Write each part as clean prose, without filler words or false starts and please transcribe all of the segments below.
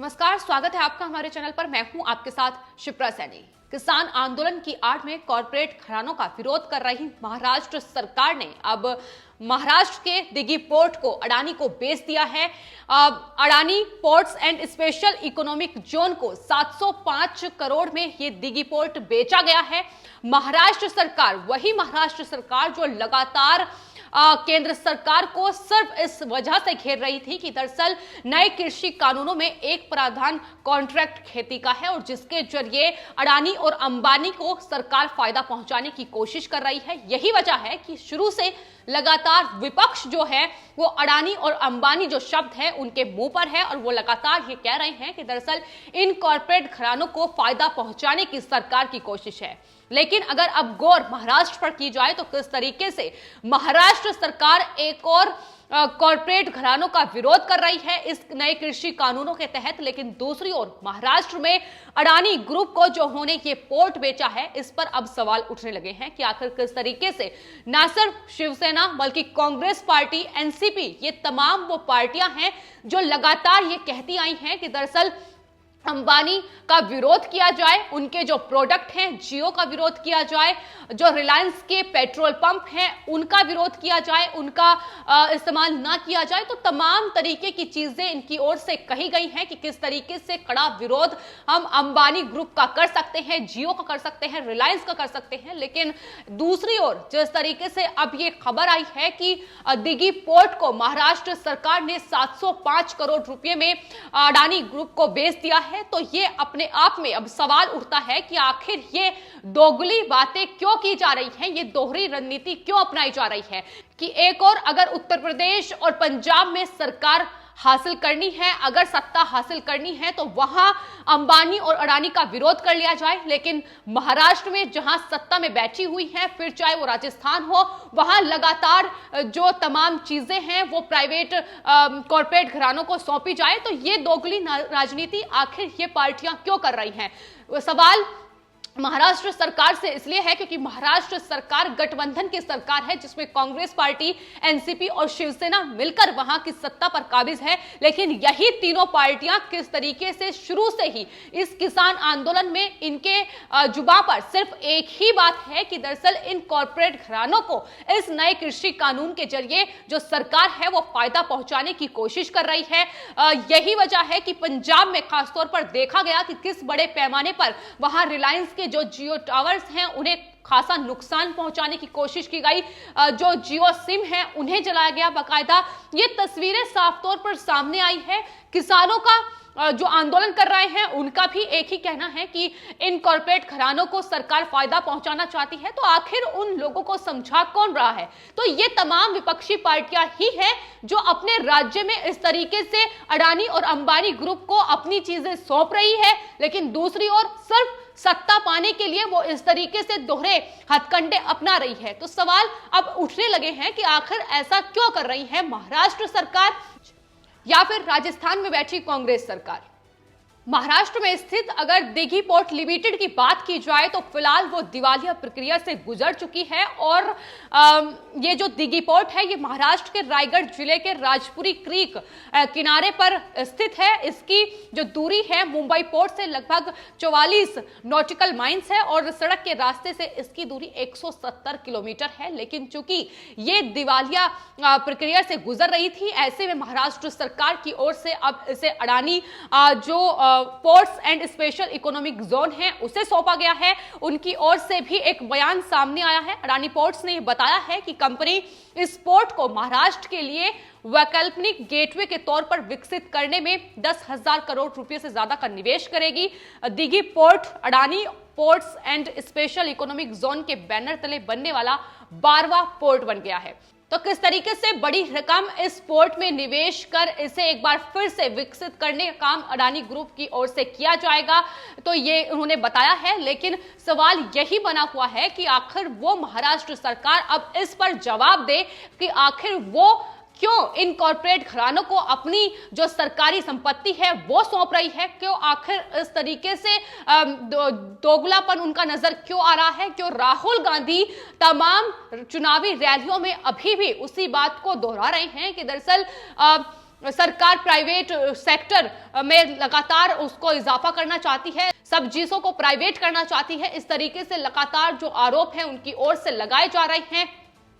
नमस्कार, स्वागत है आपका हमारे चैनल पर। मैं हूं आपके साथ शिप्रा सैनी। किसान आंदोलन की आड़ में कॉरपोरेट घरानों का विरोध कर रही महाराष्ट्र सरकार ने अब महाराष्ट्र के दिघी पोर्ट को अडानी को बेच दिया है। Adani ports and special economic zone को 705 करोड़ में ये दिघी पोर्ट बेचा गया है। महाराष्ट्र सरकार, वही महाराष्ट्र सरकार जो लगातार केंद्र सरकार को सिर्फ इस वजह से घेर रही थी कि दरअसल नए कृषि कानूनों में एक प्रावधान कॉन्ट्रैक्ट खेती का है और जिसके जरिए अडानी और अंबानी को सरकार फायदा पहुंचाने की कोशिश कर रही है। यही वजह है कि शुरू से लगातार विपक्ष जो है वो अडानी और अंबानी जो शब्द है उनके मुंह पर है और वो लगातार ये कह रहे हैं कि दरअसल इन कॉर्पोरेट घरानों को फायदा पहुंचाने की सरकार की कोशिश है। लेकिन अगर अब गौर महाराष्ट्र पर की जाए तो किस तरीके से महाराष्ट्र सरकार एक और कॉर्पोरेट घरानों का विरोध कर रही है इस नए कृषि कानूनों के तहत, लेकिन दूसरी ओर महाराष्ट्र में अडानी ग्रुप को जो उन्होंने ये पोर्ट बेचा है इस पर अब सवाल उठने लगे हैं कि आखिर किस तरीके से न सिर्फ शिवसेना बल्कि कांग्रेस पार्टी, एनसीपी, ये तमाम वो पार्टियां हैं जो लगातार ये कहती आई हैं कि दरअसल अंबानी का विरोध किया जाए, उनके जो प्रोडक्ट हैं जियो का विरोध किया जाए, जो रिलायंस के पेट्रोल पंप हैं उनका विरोध किया जाए, उनका इस्तेमाल ना किया जाए। तो तमाम तरीके की चीजें इनकी ओर से कही गई हैं कि किस तरीके से कड़ा विरोध हम अंबानी ग्रुप का कर सकते हैं, जियो का कर सकते हैं, रिलायंस का कर सकते हैं। लेकिन दूसरी ओर जिस तरीके से अब ये खबर आई है कि दिघी पोर्ट को महाराष्ट्र सरकार ने 705 करोड़ रुपए में अडानी ग्रुप को बेच दिया है, तो ये अपने आप में अब सवाल उठता है कि आखिर ये दोगली बातें क्यों की जा रही हैं, ये दोहरी रणनीति क्यों अपनाई जा रही है कि एक और अगर उत्तर प्रदेश और पंजाब में सरकार हासिल करनी है, अगर सत्ता हासिल करनी है तो वहां अंबानी और अडानी का विरोध कर लिया जाए, लेकिन महाराष्ट्र में जहां सत्ता में बैठी हुई है, फिर चाहे वो राजस्थान हो, वहां लगातार जो तमाम चीजें हैं वो प्राइवेट कॉर्पोरेट घरानों को सौंपी जाए। तो ये दोगली राजनीति आखिर ये पार्टियां क्यों कर रही हैं? सवाल महाराष्ट्र सरकार से इसलिए है क्योंकि महाराष्ट्र सरकार गठबंधन की सरकार है जिसमें कांग्रेस पार्टी, एनसीपी और शिवसेना मिलकर वहां की सत्ता पर काबिज है। लेकिन यही तीनों पार्टियां किस तरीके से शुरू से ही इस किसान आंदोलन में इनके जुबान पर सिर्फ एक ही बात है कि दरअसल इन कॉर्पोरेट घरानों को इस नए कृषि कानून के जरिए जो सरकार है वो फायदा पहुंचाने की कोशिश कर रही है। यही वजह है कि पंजाब में खासतौर पर देखा गया कि किस बड़े पैमाने पर वहां रिलायंस जो जियो टावर्स हैं उन्हें खासा नुकसान पहुंचाने की कोशिश की गई, जो जियो सिम है उन्हें जलाया गया बाकायदा। ये तस्वीरें साफ तौर पर सामने आई है। किसानों का जो आंदोलन कर रहे हैं उनका भी एक ही कहना है कि इन कॉर्पोरेट घरानों को सरकार फायदा पहुंचाना चाहती है, तो आखिर उन लोगों को समझा कौन रहा है? तो ये तमाम विपक्षी पार्टियां ही हैं जो अपने राज्य में इस तरीके से अडानी और अंबानी ग्रुप को अपनी चीजें सौंप रही है, लेकिन दूसरी ओर सिर्फ सत्ता पाने के लिए वो इस तरीके से दोहरे हथकंडे अपना रही है। तो सवाल अब उठने लगे हैं कि आखिर ऐसा क्यों कर रही है महाराष्ट्र सरकार या फिर राजस्थान में बैठी कांग्रेस सरकार? महाराष्ट्र में स्थित अगर दिघी पोर्ट लिमिटेड की बात की जाए तो फिलहाल वो दिवालिया प्रक्रिया से गुजर चुकी है और ये जो दिघी पोर्ट है ये महाराष्ट्र के रायगढ़ जिले के राजपुरी क्रीक किनारे पर स्थित है। इसकी जो दूरी है मुंबई पोर्ट से लगभग 44 नॉटिकल माइल्स है और सड़क के रास्ते से इसकी दूरी 170 किलोमीटर है। लेकिन चूंकि ये दिवालिया प्रक्रिया से गुजर रही थी, ऐसे में महाराष्ट्र सरकार की ओर से अब इसे अडानी जो ports and special economic zone है उसे सौंपा गया है। उनकी ओर से भी एक बयान सामने आया है। अडानी पोर्ट्स ने बताया है कि कंपनी इस पोर्ट को महाराष्ट्र के लिए वैकल्पिक गेटवे के तौर पर विकसित करने में 10,000 करोड़ रुपए से ज्यादा का निवेश करेगी। Dighi port Adani ports and special economic zone के बैनर तले बनने वाला 12वां पोर्ट बन गया है। तो किस तरीके से बड़ी रकम इस पोर्ट में निवेश कर इसे एक बार फिर से विकसित करने का काम अडानी ग्रुप की ओर से किया जाएगा, तो ये उन्होंने बताया है। लेकिन सवाल यही बना हुआ है कि आखिर वो महाराष्ट्र सरकार अब इस पर जवाब दे कि आखिर वो क्यों इन कॉर्पोरेट घरानों को अपनी जो सरकारी संपत्ति है वो सौंप रही है, क्यों आखिर इस तरीके से दोगलापन उनका नजर क्यों आ रहा है, क्यों राहुल गांधी तमाम चुनावी रैलियों में अभी भी उसी बात को दोहरा रहे हैं कि दरअसल सरकार प्राइवेट सेक्टर में लगातार उसको इजाफा करना चाहती है, सब चीजों को प्राइवेट करना चाहती है। इस तरीके से लगातार जो आरोप हैं उनकी ओर से लगाए जा रहे हैं।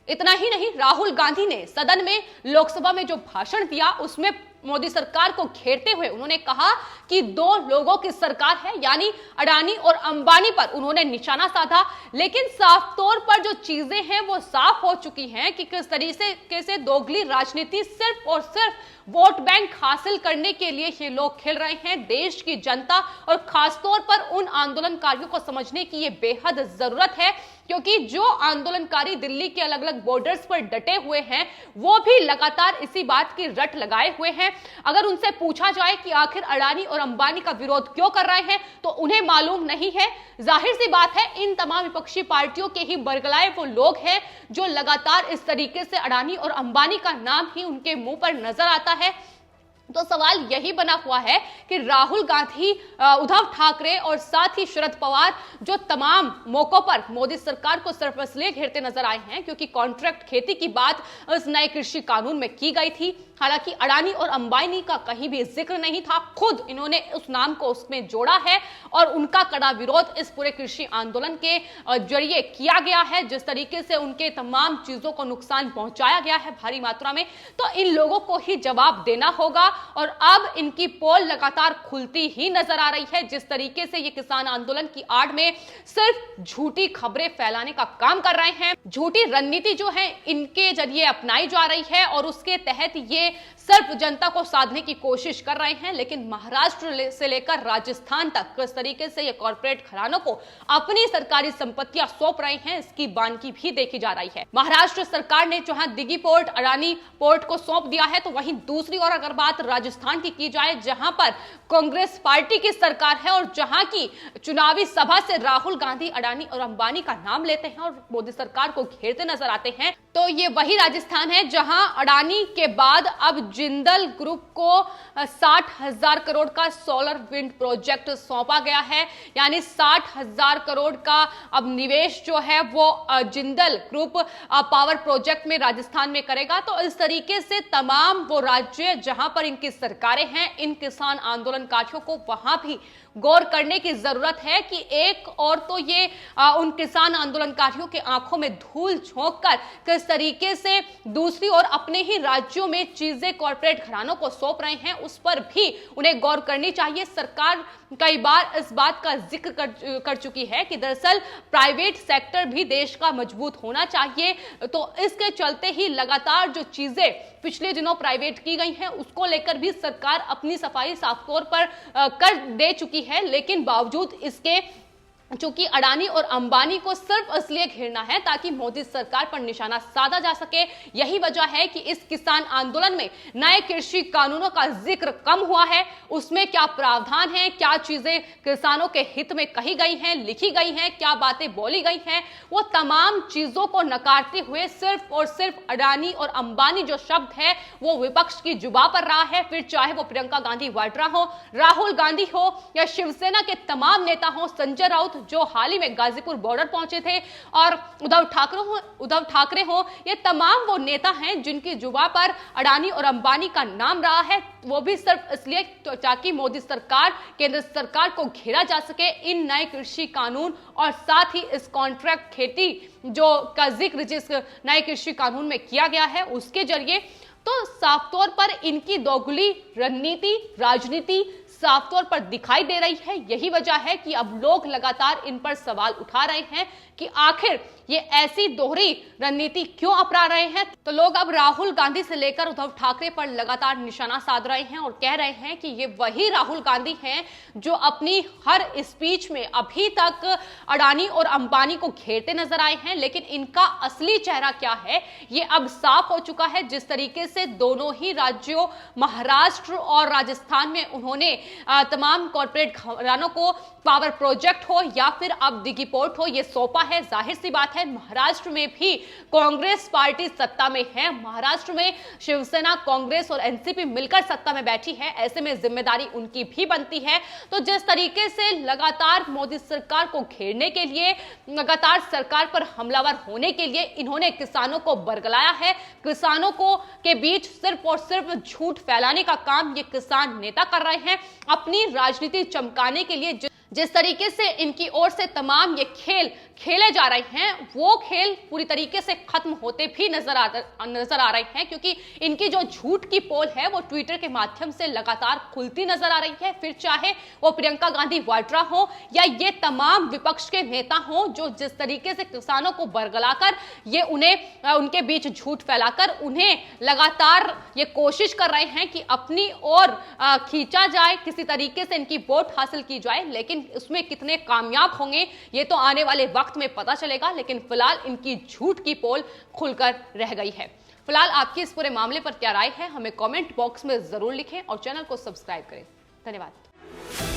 इतना ही नहीं, राहुल गांधी ने सदन में लोकसभा में जो भाषण दिया उसमें मोदी सरकार को घेरते हुए उन्होंने कहा कि दो लोगों की सरकार है, यानी अडानी और अंबानी पर उन्होंने निशाना साधा। लेकिन साफ तौर पर जो चीजें हैं वो साफ हो चुकी हैं कि किस तरीके से दोगली राजनीति सिर्फ और सिर्फ वोट बैंक हासिल करने के लिए ये लोग खेल रहे हैं। देश की जनता और खासतौर पर उन आंदोलनकारियों को समझने की ये बेहद जरूरत है, क्योंकि जो आंदोलनकारी दिल्ली के अलग अलग बॉर्डर्स पर डटे हुए हैं वो भी लगातार इसी बात की रट लगाए हुए हैं। अगर उनसे पूछा जाए कि आखिर अडानी और अंबानी का विरोध क्यों कर रहे हैं तो उन्हें मालूम नहीं है। जाहिर सी बात है, इन तमाम विपक्षी पार्टियों के ही बरगलाए वो लोग हैं जो लगातार इस तरीके से अडानी और अंबानी का नाम ही उनके मुंह पर नजर आता है। तो सवाल यही बना हुआ है कि राहुल गांधी, उद्धव ठाकरे और साथ ही शरद पवार जो तमाम मौकों पर मोदी सरकार को सिर्फ इसलिए घेरते नजर आए हैं क्योंकि कॉन्ट्रैक्ट खेती की बात इस नए कृषि कानून में की गई थी। हालांकि अडानी और अंबानी का कहीं भी जिक्र नहीं था, खुद इन्होंने उस नाम को उसमें जोड़ा है और उनका कड़ा विरोध इस पूरे कृषि आंदोलन के जरिए किया गया है। जिस तरीके से उनके तमाम चीजों को नुकसान पहुंचाया गया है भारी मात्रा में, तो इन लोगों को ही जवाब देना होगा। और अब इनकी पोल लगातार खुलती ही नजर आ रही है। जिस तरीके से ये किसान आंदोलन की आड़ में सिर्फ झूठी खबरें फैलाने का काम कर रहे हैं, झूठी रणनीति जो है इनके जरिए अपनाई जा रही है और उसके तहत ये सिर्फ जनता को साधने की कोशिश कर रहे हैं। लेकिन महाराष्ट्र से लेकर राजस्थान तक किस तरीके से ये कॉर्पोरेट घरानों को अपनी सरकारी संपत्तियां सौंप रहे हैं, इसकी बानगी भी देखी जा रही है। महाराष्ट्र सरकार ने जहां दिघी पोर्ट, अडानी पोर्ट को सौंप दिया है, तो वहीं दूसरी ओर अगर बात राजस्थान की जाए, जहां पर कांग्रेस पार्टी की सरकार है और जहां की चुनावी सभा से राहुल गांधी अडानी और अंबानी का नाम लेते हैं और मोदी सरकार को घेरते नजर आते हैं, तो ये वही राजस्थान है जहां अडानी के बाद अब जिंदल ग्रुप को 60,000 करोड़ का सोलर विंड प्रोजेक्ट सौंपा गया है। यानी 60,000 करोड़ का अब निवेश जो है वो जिंदल ग्रुप पावर प्रोजेक्ट में राजस्थान में करेगा। तो इस तरीके से तमाम वो राज्य जहां पर इनकी सरकारें हैं, इन किसान आंदोलनकारियों को वहां भी गौर करने की जरूरत है कि एक और तो ये उन किसान आंदोलनकारियों के आंखों में धूल झोंककर किस तरीके से दूसरी ओर अपने ही राज्यों में चीजें कॉर्पोरेट घरानों को सौंप रहे हैं, उस पर भी उन्हें गौर करनी चाहिए। सरकार कई बार इस बात का जिक्र कर चुकी है कि दरअसल प्राइवेट सेक्टर भी देश का मजबूत होना चाहिए। तो इसके चलते ही लगातार जो चीजें पिछले दिनों प्राइवेट की गई हैं उसको लेकर भी सरकार अपनी सफाई साफ तौर पर कर दे चुकी है। लेकिन बावजूद इसके चूंकि अडानी और अंबानी को सिर्फ इसलिए घेरना है ताकि मोदी सरकार पर निशाना साधा जा सके, यही वजह है कि इस किसान आंदोलन में नए कृषि कानूनों का जिक्र कम हुआ है। उसमें क्या प्रावधान है, क्या चीजें किसानों के हित में कही गई हैं, लिखी गई हैं, क्या बातें बोली गई हैं, वो तमाम चीजों को नकारते हुए सिर्फ और सिर्फ अडानी और अंबानी जो शब्द है वो विपक्ष की जुबान पर रहा है। फिर चाहे वो प्रियंका गांधी वाड्रा हो, राहुल गांधी हो या शिवसेना के तमाम नेता हो, संजय राउत जो हाल ही में गाजीपुर बॉर्डर पहुंचे थे, और उद्धव ठाकरे हो, ये तमाम वो नेता हैं जिनकी जुबान पर अडानी और अंबानी का नाम रहा है, वो भी सिर्फ इसलिए ताकि मोदी सरकार, केंद्र सरकार को घेरा जा सके इन नए कृषि कानून और साथ ही इस कॉन्ट्रैक्ट खेती जो का जिक्र जिस नए कृषि कानून में किया गया है उसके जरिए। तो साफ तौर पर इनकी दोगली रणनीति, राजनीति साफ तौर पर दिखाई दे रही है। यही वजह है कि अब लोग लगातार इन पर सवाल उठा रहे हैं कि आखिर ये ऐसी दोहरी रणनीति क्यों अपना रहे हैं। तो लोग अब राहुल गांधी से लेकर उद्धव ठाकरे पर लगातार निशाना साध रहे हैं और कह रहे हैं कि ये वही राहुल गांधी हैं जो अपनी हर स्पीच में अभी तक अडानी और अंबानी को घेरते नजर आए हैं। लेकिन इनका असली चेहरा क्या है ये अब साफ हो चुका है। जिस तरीके से दोनों ही राज्यों महाराष्ट्र और राजस्थान में उन्होंने तमाम कॉर्पोरेट घरानों को पावर प्रोजेक्ट हो या फिर अब दिघी पोर्ट हो, यह सौंपा है। जाहिर सी बात है महाराष्ट्र में भी कांग्रेस पार्टी सत्ता में है, महाराष्ट्र में शिवसेना, कांग्रेस और एनसीपी मिलकर सत्ता में बैठी है, ऐसे में जिम्मेदारी उनकी भी बनती है। तो जिस तरीके से लगातार मोदी सरकार को घेरने के लिए, लगातार सरकार पर हमलावर होने के लिए इन्होंने किसानों को बरगलाया है, किसानों को के बीच सिर्फ और सिर्फ झूठ फैलाने का काम ये किसान नेता कर रहे हैं, अपनी राजनीति चमकाने के लिए। जिस तरीके से इनकी ओर से तमाम ये खेल खेले जा रहे हैं, वो खेल पूरी तरीके से खत्म होते भी नजर आ रहे हैं, क्योंकि इनकी जो झूठ की पोल है वो ट्विटर के माध्यम से लगातार खुलती नजर आ रही है। फिर चाहे वो प्रियंका गांधी वाड्रा हो या ये तमाम विपक्ष के नेता हो, जो जिस तरीके से किसानों को बरगलाकर ये उन्हें उनके बीच झूठ फैलाकर उन्हें लगातार ये कोशिश कर रहे हैं कि अपनी ओर खींचा जाए, किसी तरीके से इनकी वोट हासिल की जाए। लेकिन उसमें कितने कामयाब होंगे ये तो आने वाले वक्त में पता चलेगा। लेकिन फिलहाल इनकी झूठ की पोल खुलकर रह गई है। फिलहाल आपकी इस पूरे मामले पर क्या राय है, हमें कमेंट बॉक्स में जरूर लिखें और चैनल को सब्सक्राइब करें। धन्यवाद।